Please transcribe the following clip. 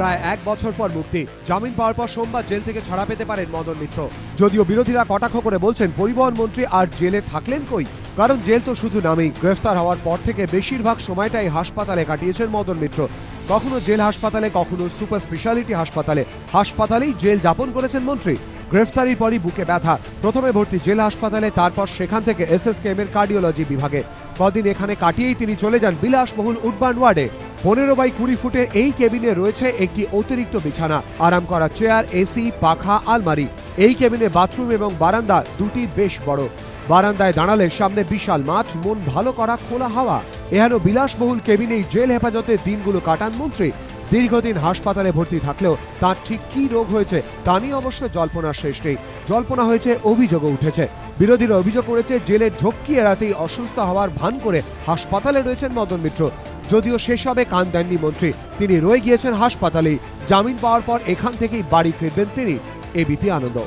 প্রায় 1 বছর পর মুক্তি। জামিন পাওয়ার পর সোমবার জেল থেকে ছাড়া পেতে পারেন মদন মিত্র। যদিও বিরোধীরা কটাক্ষ করে বলছেন পরিবহন মন্ত্রী আর জেলে থাকলেন কই, কারণ জেল তো শুধু নামেই। গ্রেফতার হওয়ার পর থেকে বেশিরভাগ সময়টাই হাসপাতালে কাটিয়েছেন মদন মিত্র। কখনো জেল হাসপাতালে, কখনো সুপার স্পেশালিটি হাসপাতালে। হাসপাতালেই জেল যাপন করেছেন মন্ত্রী। গ্রেফতারির পরই বুকে ব্যথা, প্রথমে ভর্তি জেল হাসপাতালে, তারপর সেখান থেকে SSKM এর কার্ডিওলজি বিভাগে। কদিন এখানে কাটিয়েই তিনি চলে যান বিলাসবহুল উডবার্ন ওয়ার্ডে। 15x20 ফুটের এই কেবিনে রয়েছে একটি অতিরিক্ত বিছানা, আরাম করা চেয়ার, এসি, পাখা, আলমারি। এই কেবিনে বাথরুম এবং বারান্দা দুটি বেশ বড়। বারান্দায় দাঁড়ালে সামনে বিশাল মাঠ, মন ভালো করা খোলা হাওয়া। এহেন বিলাসবহুল কেবিনেই জেল হেফাজতের দিনগুলো কাটান মন্ত্রী। দীর্ঘদিন হাসপাতালে ভর্তি থাকলেও তার ঠিক কি রোগ হয়েছে তা নিয়ে অবশ্য জল্পনার শেষ নেই। জল্পনা হয়েছে, অভিযোগও উঠেছে। বিরোধীরা অভিযোগ করেছে জেলের ঝক্কি এড়াতেই অসুস্থ হওয়ার ভান করে হাসপাতালে রয়েছেন মদন মিত্র। যদিও সেসবে কান দেননি মন্ত্রী, তিনি রয়ে গিয়েছেন হাসপাতালেই। জামিন পাওয়ার পর এখান থেকেই বাড়ি ফিরবেন তিনি। এবিপি আনন্দ।